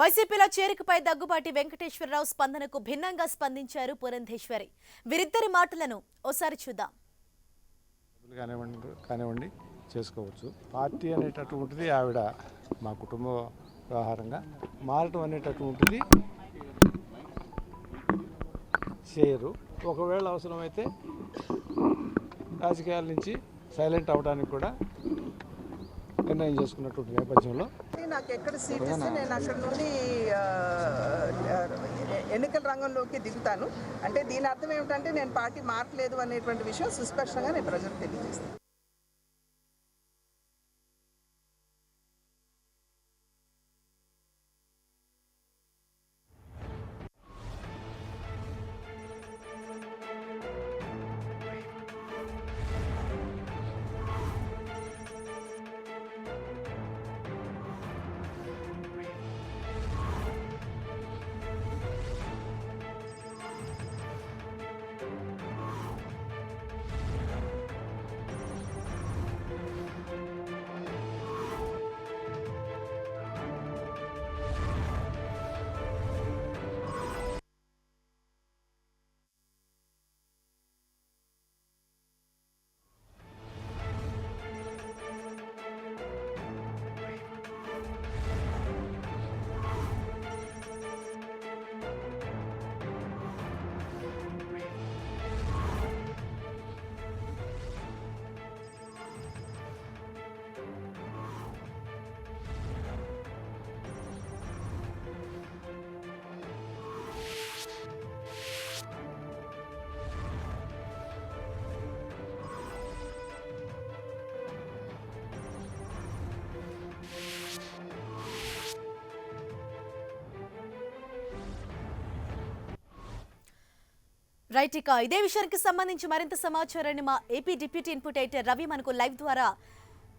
వైసీపీలో చేరికపై దగ్గుబాటి వెంకటేశ్వరరావు స్పందనకు భిన్నంగా స్పందించారు పురంధేశ్వరి. వీరిద్దరి మాటలను ఓసారి చూద్దాం. కానివ్వండి చేసుకోవచ్చు. పార్టీ అనేటటువంటిది ఆవిడ మా కుటుంబ వ్యవహారంగా మారటం అనేటటువంటిది చేయరు. ఒకవేళ అవసరమైతే రాజకీయాల నుంచి సైలెంట్ అవడానికి కూడా నిర్ణయం చేసుకున్నటువంటి నేపథ్యంలో నాకు ఎక్కడ సీట్ ఇస్తే నేను అక్కడ నుండి ఎన్నికల రంగంలోకి దిగుతాను. అంటే దీని అర్థం ఏమిటంటే నేను పార్టీ మారట్లేదు అనేటువంటి విషయం సుస్పష్టంగా నేను ప్రజలకు తెలియజేస్తాను. రైట్, ఇక ఇదే విషయానికి సంబంధించి మరింత సమాచారాన్ని మా AP deputy input editor Ravi మనకు లైవ్ ద్వారా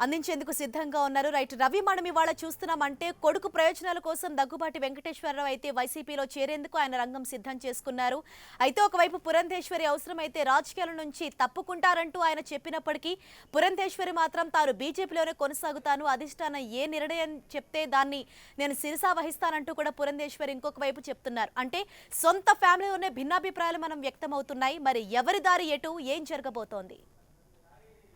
అందించేందుకు సిద్ధంగా ఉన్నారు. రైట్ రవి, మనం ఇవాళ చూస్తున్నామంటే కొడుకు ప్రయోజనాల కోసం దగ్గుబాటి వెంకటేశ్వరరావు అయితే వైసీపీలో చేరేందుకు ఆయన రంగం సిద్ధం చేసుకున్నారు. అయితే ఒకవైపు పురంధేశ్వరి అవసరమైతే రాజకీయాల నుంచి తప్పుకుంటారంటూ ఆయన చెప్పినప్పటికీ పురంధేశ్వరి మాత్రం తాను బీజేపీలోనే కొనసాగుతాను, అధిష్టానం ఏ నిర్ణయం చెప్తే దాన్ని నేను శిరసా వహిస్తానంటూ కూడా పురంధేశ్వరి ఇంకొక వైపు చెప్తున్నారు. అంటే సొంత ఫ్యామిలీలోనే భిన్నాభిప్రాయాలు మనం వ్యక్తమవుతున్నాయి. మరి ఎవరి దారి ఎటు, ఏం జరగబోతోంది?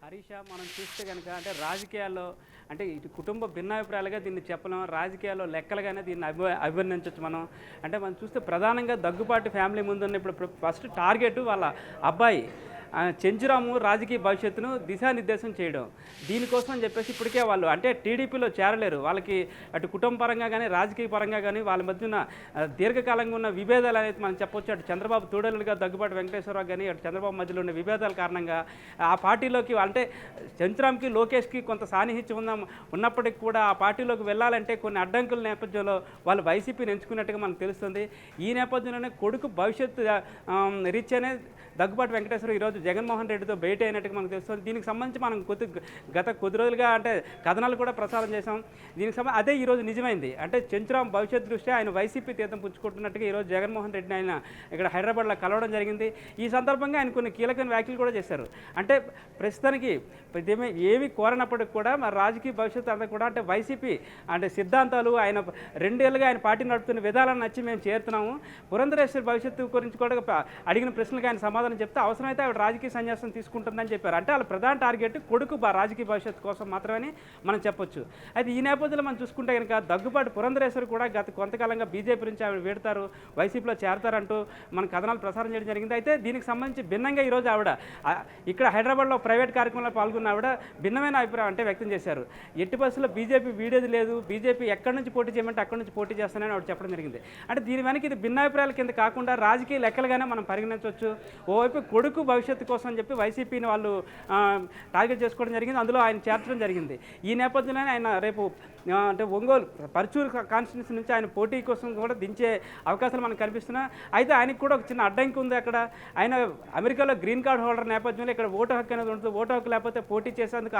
హరీష, మనం చూస్తే కనుక అంటే రాజకీయాల్లో అంటే ఇటు కుటుంబ భిన్నాభిప్రాయాలుగా దీన్ని చెప్పలేం, రాజకీయాల్లో లెక్కలుగానే దీన్ని అభివర్ణించవచ్చు మనం. అంటే మనం చూస్తే ప్రధానంగా దగ్గుబాటి ఫ్యామిలీ ముందున్న ఇప్పుడు ఫస్ట్ టార్గెట్ వాళ్ళ అబ్బాయి చెంచురాము రాజకీయ భవిష్యత్తును దిశానిర్దేశం చేయడం. దీనికోసం అని చెప్పేసి ఇప్పటికే వాళ్ళు అంటే టీడీపీలో చేరలేరు. వాళ్ళకి అటు కుటుంబ పరంగా కానీ రాజకీయ పరంగా కానీ వాళ్ళ మధ్యన దీర్ఘకాలంగా ఉన్న విభేదాలు అనేది మనం చెప్పొచ్చు. అటు చంద్రబాబు తోడలుగా దగ్గుబాటి వెంకటేశ్వరరావు కానీ అటు చంద్రబాబు మధ్యలో ఉన్న విభేదాల కారణంగా ఆ పార్టీలోకి అంటే చెంచురామ్కి లోకేష్కి కొంత సాన్నిహిత్యం ఉన్నప్పటికీ కూడా ఆ పార్టీలోకి వెళ్ళాలంటే కొన్ని అడ్డంకుల నేపథ్యంలో వాళ్ళు వైసీపీని ఎంచుకున్నట్టుగా మనకు తెలుస్తుంది. ఈ నేపథ్యంలోనే కొడుకు భవిష్యత్తు రీత్యానే దగ్గుబాటి వెంకటేశ్వరరావు ఈరోజు జగన్మోహన్ రెడ్డితో భేటీ అయినట్టుగా మనకు తెలుస్తుంది. దీనికి సంబంధించి మనం గత కొద్ది రోజులుగా అంటే కథనాలు కూడా ప్రసారం చేశాం. దీనికి సంబంధించి అదే ఈరోజు నిజమైంది. అంటే చెంచురామ్ భవిష్యత్ దృష్ట్యా ఆయన వైసీపీ తీర్థం పుచ్చుకుంటున్నట్టుగా ఈరోజు జగన్మోహన్ రెడ్డిని ఆయన ఇక్కడ హైదరాబాద్లో కలవడం జరిగింది. ఈ సందర్భంగా ఆయన కొన్ని కీలకమైన వ్యాఖ్యలు కూడా చేశారు. అంటే ప్రస్తుతానికి ఏమి కోరనప్పటికి కూడా మరి రాజకీయ భవిష్యత్తు అంతా కూడా అంటే వైసీపీ అంటే సిద్ధాంతాలు ఆయన 2 ఏళ్ళుగా ఆయన పార్టీ నడుపుతున్న విధాలను నచ్చి మేము చేరుతున్నాము. పురంధరేశ్వరి భవిష్యత్తు గురించి కూడా అడిగిన ప్రశ్నలకు ఆయన సమాధానం చెప్తే అవసరమైతే ఆవిడ రాజకీయ సన్యాసం తీసుకుంటుందని చెప్పారు. అంటే వాళ్ళ ప్రధాన టార్గెట్ కొడుకు రాజకీయ భవిష్యత్తు కోసం మాత్రమే మనం చెప్పొచ్చు. అయితే ఈ నేపథ్యంలో మనం చూసుకుంటే కనుక దగ్గుబాటి పురంధరేశ్వరి కూడా గత కొంతకాలంగా బీజేపీ నుంచి ఆవిడ వీడతారు, వైసీపీలో చేరతారంటూ మన కథనాలు ప్రసారం చేయడం జరిగింది. అయితే దీనికి సంబంధించి భిన్నంగా ఈరోజు ఆవిడ ఇక్కడ హైదరాబాద్లో ప్రైవేట్ కార్యక్రమంలో పాల్గొన్న ఆవిడ భిన్నమైన అభిప్రాయం అంటే వ్యక్తం చేశారు. ఎట్టి పరిస్థితుల్లో బీజేపీ వీడేది లేదు, బీజేపీ ఎక్కడి నుంచి పోటీ చేయమంటే అక్కడి నుంచి పోటీ చేస్తానని ఆవిడ చెప్పడం జరిగింది. అంటే దీని వెనక ఇది భిన్నాభిప్రాయాల కింద కాకుండా రాజకీయ లెక్కలుగానే మనం పరిగణించవచ్చు. ఓవైపు కొడుకు భవిష్యత్తు కోసం అని చెప్పి వైసీపీని వాళ్ళు టార్గెట్ చేసుకోవడం జరిగింది, అందులో ఆయన చేర్చడం జరిగింది. ఈ నేపథ్యంలోనే ఆయన రేపు అంటే ఒంగోలు పర్చూరు కాన్స్టిట్యూన్సీ నుంచి ఆయన పోటీ కోసం కూడా దించే అవకాశాలు మనకు కనిపిస్తున్నాయి. అయితే ఆయనకు కూడా ఒక చిన్న అడ్డంకి ఉంది. అక్కడ ఆయన అమెరికాలో గ్రీన్ కార్డ్ హోల్డర్ నేపథ్యంలో ఇక్కడ ఓటు హక్కు అనేది ఉంటుంది. ఓటు హక్కు లేకపోతే పోటీ చేసేందుకు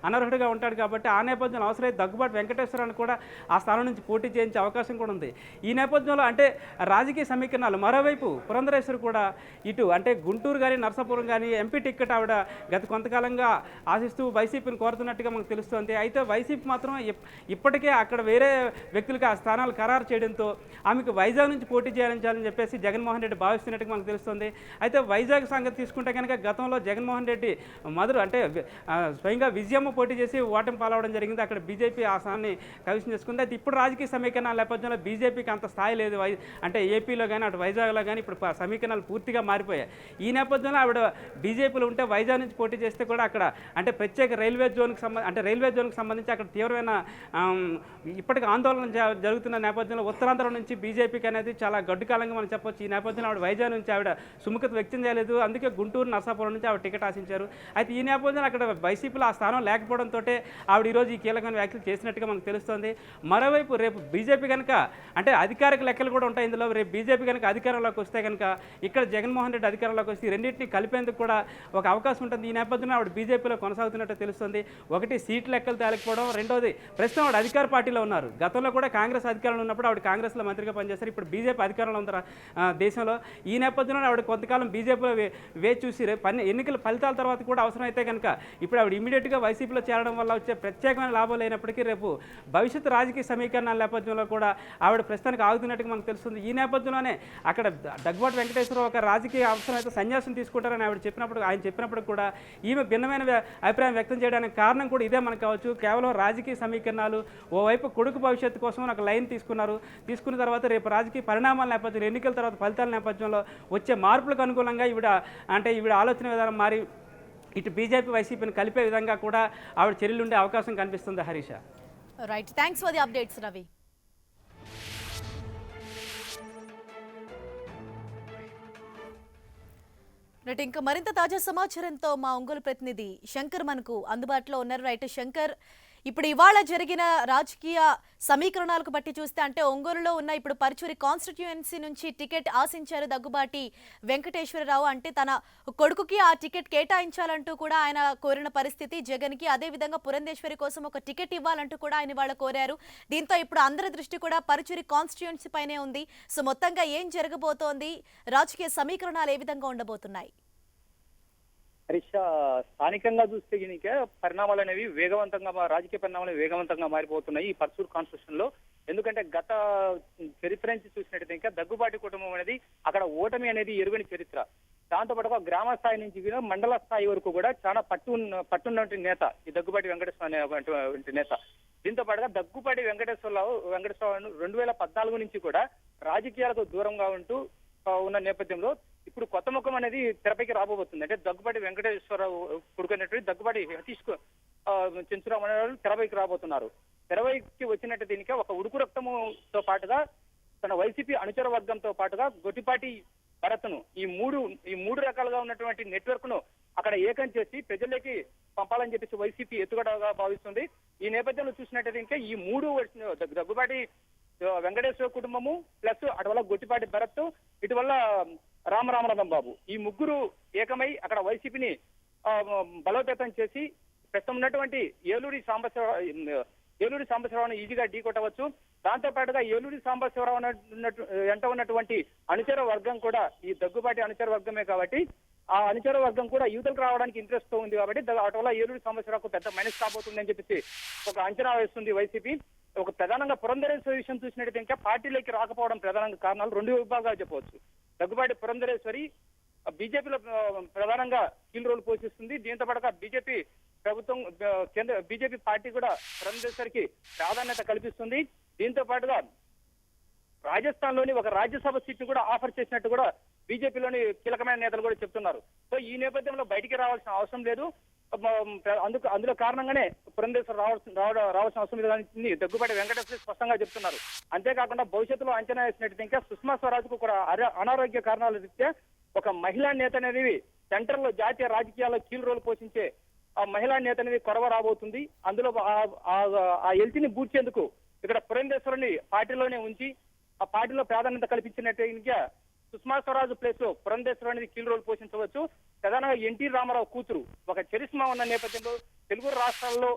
అనర్హుడిగా ఉంటాడు. కాబట్టి ఆ నేపథ్యంలో అవసరమైతే దగ్గుబాటి వెంకటేశ్వరాన్ని కూడా ఆ స్థానం నుంచి పోటీ చేయించే అవకాశం కూడా ఉంది. ఈ నేపథ్యంలో అంటే రాజకీయ సమీకరణాలు మరోవైపు పురంధరేశ్వరి కూడా ఇటు అంటే గుంటూరు కానీ నర్సాపురం కానీ ఎంపీ టికెట్ ఆవిడ గత కొంతకాలంగా ఆశిస్తూ వైసీపీని కోరుతున్నట్టుగా మనకు తెలుస్తోంది. అయితే వైసీపీ మాత్రం ఇప్పటికే అక్కడ వేరే వ్యక్తులకు ఆ స్థానాలు ఖరారు చేయడంతో ఆమెకు వైజాగ్ నుంచి పోటీ చేయాలని చెప్పేసి జగన్మోహన్ రెడ్డి భావిస్తున్నట్టుగా మనకు తెలుస్తుంది. అయితే వైజాగ్ సంగతి తీసుకుంటే కనుక గతంలో జగన్మోహన్ రెడ్డి స్వయంగా విజయమ్మ పోటీ చేసి ఓటమి పాలవడం జరిగింది. అక్కడ బీజేపీ ఆ స్థానాన్ని కవిసం చేసుకుంది. అయితే ఇప్పుడు రాజకీయ సమీకరణాల నేపథ్యంలో బీజేపీకి అంత స్థాయి లేదు. అంటే ఏపీలో కానీ అటు వైజాగ్లో కానీ ఇప్పుడు సమీకరణాలు పూర్తిగా మారిపోయాయి. ఈ నేపథ్యంలో ఆవిడ బీజేపీలో ఉంటే వైజాగ్ నుంచి పోటీ చేస్తే కూడా అక్కడ అంటే ప్రత్యేక రైల్వే జోన్కి సంబంధించి అక్కడ తీవ్రమైన ఇప్పటికి ఆందోళన జరుగుతున్న నేపథ్యంలో ఉత్తరాంధ్ర నుంచి బీజేపీకి అనేది చాలా గడ్డు కాలంగా మనం చెప్పొచ్చు. ఈ నేపథ్యంలో ఆవిడ వైజాగ్ నుంచి ఆవిడ సుముఖత వ్యక్తం చేయలేదు. అందుకే గుంటూరు నర్సాపురం నుంచి ఆవిడ టికెట్ ఆశించారు. అయితే ఈ నేపథ్యంలో అక్కడ వైసీపీలో ఆ స్థానం లేకపోవడంతో ఆవిడ ఈరోజు ఈ కీలకమైన వ్యాఖ్యలు చేసినట్టుగా మనకు తెలుస్తుంది. మరోవైపు రేపు బీజేపీ కనుక అంటే అధికారిక లెక్కలు కూడా ఉంటాయి ఇందులో. రేపు బీజేపీ కనుక అధికారంలోకి వస్తే కనుక ఇక్కడ జగన్మోహన్ రెడ్డి అధికారంలోకి వస్తే రెండింటిని కలిపేందుకు కూడా ఒక అవకాశం ఉంటుంది. ఈ నేపథ్యంలో ఆవిడ బీజేపీలో కొనసాగుతున్నట్టు తెలుస్తుంది. ఒకటి సీట్ లెక్కలు తేలకపోవడం, రెండోది ప్రస్తుతం ఆవిడ అధికార పార్టీలో ఉన్నారు. గతంలో కూడా కాంగ్రెస్ అధికారంలో ఉన్నప్పుడు ఆవిడ కాంగ్రెస్లో మంత్రిగా పనిచేస్తారు. ఇప్పుడు బీజేపీ అధికారంలో ఉంది దేశంలో. ఈ నేపథ్యంలో ఆవిడ కొంతకాలం బీజేపీలో వేచి చూసి ఎన్నికల ఫలితాల తర్వాత కూడా అవసరమైతే కనుక ఇప్పుడు ఆవిడ ఇమీడియట్గా వైసీపీలో చేరడం వల్ల వచ్చే ప్రత్యేకమైన లాభం లేనప్పటికీ రేపు భవిష్యత్తు రాజకీయ సమీకరణాల నేపథ్యంలో కూడా ఆవిడ ప్రస్తుతానికి ఆగుతున్నట్టుగా మనకు తెలుస్తుంది. ఈ నేపథ్యంలోనే అక్కడ దగ్గుబాటి వెంకటేశ్వరరావు ఒక రాజకీయ అవసరమైతే సన్యాసం తీసుకుంటారని ఆయన చెప్పినప్పుడు కూడా ఈమె భిన్నమైన అభిప్రాయం వ్యక్తం చేయడానికి కారణం కూడా ఇదే మనకు కావచ్చు. కేవలం రాజకీయ సమీకరణాలు, ఓవైపు కొడుకు భవిష్యత్తు కోసం ఒక లైన్ తీసుకున్న తర్వాత రేపు రాజకీయ పరిణామాల నేపథ్యంలో ఎన్నికల తర్వాత ఫలితాల నేపథ్యంలో వచ్చే మార్పులకు అనుకూలంగా ఈవిడ ఆలోచన విధానం మారి ఇటు బీజేపీ వైసీపీని కలిపే విధంగా కూడా ఆవిడ చర్యలు ఉండే అవకాశం కనిపిస్తుంది. Harisha. Right, thanks for the updates Ravi. Right, ఇంకా మరింత తాజా సమాచారంతో మా ఒంగోలు ప్రతినిధి శంకర్ మనకు అందుబాటులో ఉన్నారు. రైట్ శంకర్, ఇప్పుడు ఇవాళ జరిగిన రాజకీయ సమీకరణాలకు బట్టి చూస్తే అంటే ఒంగోలులో ఉన్న ఇప్పుడు పరుచూరి కాన్స్టిట్యుయెన్సీ నుంచి టికెట్ ఆశించారు దగ్గుబాటి వెంకటేశ్వరరావు. అంటే తన కొడుకుకి ఆ టికెట్ కేటాయించాలంటూ కూడా ఆయన కోరిన పరిస్థితి జగన్కి. అదేవిధంగా పురంధేశ్వరి కోసం ఒక టికెట్ ఇవ్వాలంటూ కూడా ఆయన వాళ్ళు కోరారు. దీంతో ఇప్పుడు అందరి దృష్టి కూడా పరుచూరి కాన్స్టిట్యుయెన్సీ పైనే ఉంది. సో మొత్తంగా ఏం జరగబోతోంది, రాజకీయ సమీకరణాలు ఏ విధంగా ఉండబోతున్నాయి? హరీష, స్థానికంగా చూస్తే కనుక పరిణామాలు అనేవి రాజకీయ పరిణామాలు వేగవంతంగా మారిపోతున్నాయి ఈ పర్సూర్ కాన్స్టిట్యూషన్ లో. ఎందుకంటే గత చరిత్ర నుంచి చూసినట్టయితే ఇంకా దగ్గుబాటి కుటుంబం అనేది అక్కడ ఓటమి అనేది ఎరుగని చరిత్ర. దాంతో పాటుగా గ్రామ స్థాయి నుంచి మండల స్థాయి వరకు కూడా చాలా పట్టున్నటువంటి నేత ఈ దగ్గుబాటి వెంకటేశ్వర అనేటువంటి నేత. దీంతో పాటుగా దగ్గుబాటి వెంకటేశ్వరరావు 2014 నుంచి కూడా రాజకీయాలకు దూరంగా ఉంటూ ఉన్న నేపథ్యంలో ఇప్పుడు కొత్త ముఖం అనేది తెరపైకి రాబోతుంది. అంటే దగ్గుబాటి వెంకటేశ్వరరావు కొడుకున్నటువంటి దగ్గుబాటి సతీష్ చెంచురావు అనే వాళ్ళు తెరపైకి రాబోతున్నారు. తెరపైకి వచ్చినట్టు దీనికి ఒక ఉడుకు రక్తముతో పాటుగా తన వైసీపీ అనుచర వర్గంతో పాటుగా గొట్టిపాటి భరత్ను ఈ మూడు రకాలుగా ఉన్నటువంటి నెట్వర్క్ ను అక్కడ ఏకం చేసి ప్రజల్లోకి పంపాలని చెప్పేసి వైసీపీ ఎత్తుగడగా భావిస్తుంది. ఈ నేపథ్యంలో చూసినట్టయితే ఇంకా ఈ మూడు దగ్గుబాటి వెంకటేశ్వర కుటుంబము ప్లస్ అటువల్ల గొట్టిపాటి భరత్, ఇటువల్ల రామరామనాథం బాబు, ఈ ముగ్గురు ఏకమై అక్కడ వైసీపీని బలోపేతం చేసి ప్రస్తుతం ఉన్నటువంటి ఏలూరి సాంబశివరావును ఈజీగా ఢీ కొట్టవచ్చు. దాంతో పాటుగా ఏలూరి సాంబశివరావు వెంట ఉన్నటువంటి అనుచర వర్గం కూడా ఈ దగ్గుబాటి అనుచర వర్గమే కాబట్టి ఆ అనుచర వర్గం కూడా యువతలకు రావడానికి ఇంట్రెస్ట్ తో ఉంది కాబట్టి అటువల్ల ఏలూరి సాంబశివరావుకు పెద్ద మైనస్ కాబోతుందని చెప్పేసి ఒక అంచనా వేస్తుంది వైసీపీ. ఒక ప్రధానంగా పురంధరేశ్వరి విషయం చూసినట్టయితే ఇంకా పార్టీలోకి రాకపోవడం ప్రధానంగా కారణాలు రెండు విభాగాలు చెప్పవచ్చు. దగ్గుబాటి పురంధరేశ్వరి బీజేపీలో ప్రధానంగా కీలక రోల్ పోషిస్తుంది. దీంతో పాటుగా బీజేపీ పార్టీ కూడా పురంధరేశ్వరికి ప్రాధాన్యత కల్పిస్తుంది. దీంతో పాటుగా రాజస్థాన్ లోని ఒక రాజ్యసభ సీట్ను కూడా ఆఫర్ చేసినట్టు కూడా బీజేపీలోని కీలకమైన నేతలు కూడా చెప్తున్నారు. సో ఈ నేపథ్యంలో బయటికి రావాల్సిన అవసరం లేదు. అందులో కారణంగానే పురంధేశ్వర రావాల్సిన అవసరం లేదని దగ్గుబాటి వెంకటేశ్వర స్పష్టంగా చెప్తున్నారు. అంతేకాకుండా భవిష్యత్తులో అంచనా వేసినట్టు ఇంకా సుష్మా స్వరాజ్కు కూడా అనారోగ్య కారణాల రీత్యా ఒక మహిళా నేత అనేది సెంటర్ లో జాతీయ రాజకీయాల్లో కీలక రోల్ పోషించే ఆ మహిళా నేత అనేది కొరవ రాబోతుంది. అందులో ఆ ఎల్సీని బూడ్చేందుకు ఇక్కడ పురంధేశ్వరుని పార్టీలోనే ఉంచి ఆ పార్టీలో ప్రాధాన్యత కల్పించినట్టుగా సుష్మా స్వరాజ్ ప్లేస్ లో పురంధేశ్వరు అనేది కీలక రోల్ పోషించవచ్చు. ప్రధానంగా ఎన్టీ రామారావు కూతురు ఒక చరిస్మా ఉన్న నేపథ్యంలో తెలుగు రాష్ట్రాల్లో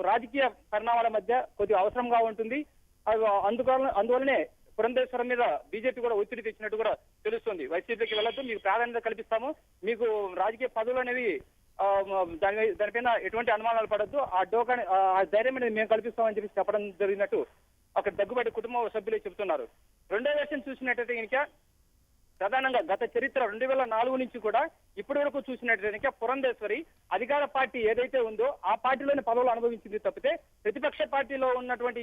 రాజకీయ పరిణామాల మధ్య కొద్దిగా అవసరంగా ఉంటుంది. అందువల్లనే పురంధేశ్వరం మీద బీజేపీ కూడా ఒత్తిడి తెచ్చినట్టు కూడా తెలుస్తుంది. వైసీపీకి వెళ్ళొద్దు, మీకు ప్రాధాన్యత కల్పిస్తాము, మీకు రాజకీయ పదవులు అనేవి దానిపైన ఎటువంటి అనుమానాలు పడద్దు, ఆ డోకా ఆ ధైర్యం అనేది మేము కల్పిస్తామని చెప్పి చెప్పడం జరిగినట్టు అక్కడ దగ్గుబాటి కుటుంబ సభ్యులే చెబుతున్నారు. రెండో వెర్షన్ చూసినట్టయితే కనుక ప్రధానంగా గత చరిత్ర 2004 నుంచి కూడా ఇప్పటి వరకు చూసినట్లయితే పురంధేశ్వరి అధికార పార్టీ ఏదైతే ఉందో ఆ పార్టీలోని పదవులు అనుభవించింది తప్పితే ప్రతిపక్ష పార్టీలో ఉన్నటువంటి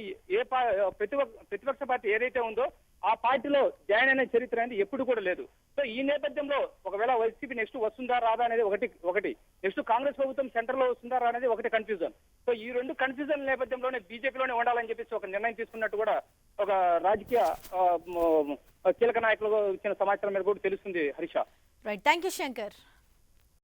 ప్రతిపక్ష పార్టీ ఏదైతే ఉందో ఆ పార్టీలో జాయిన్ అయిన చరిత్ర అనేది ఎప్పుడు కూడా లేదు. సో ఈ నేపథ్యంలో ఒకవేళ వైసీపీ నెక్స్ట్ వస్తుందా రాదా అనేది ఒకటి నెక్స్ట్ కాంగ్రెస్ ప్రభుత్వం సెంటర్ లో వస్తుందా రా అనేది ఒకటి కన్ఫ్యూజన్. సో ఈ రెండు కన్ఫ్యూజన్ నేపథ్యంలోనే బీజేపీలోనే ఉండాలని చెప్పేసి ఒక నిర్ణయం తీసుకున్నట్టు కూడా ఒక రాజకీయ కీలక నాయకులు ఇచ్చిన సమాచారం మీద కూడా తెలుస్తుంది Harisha. Right, thank you Shankar.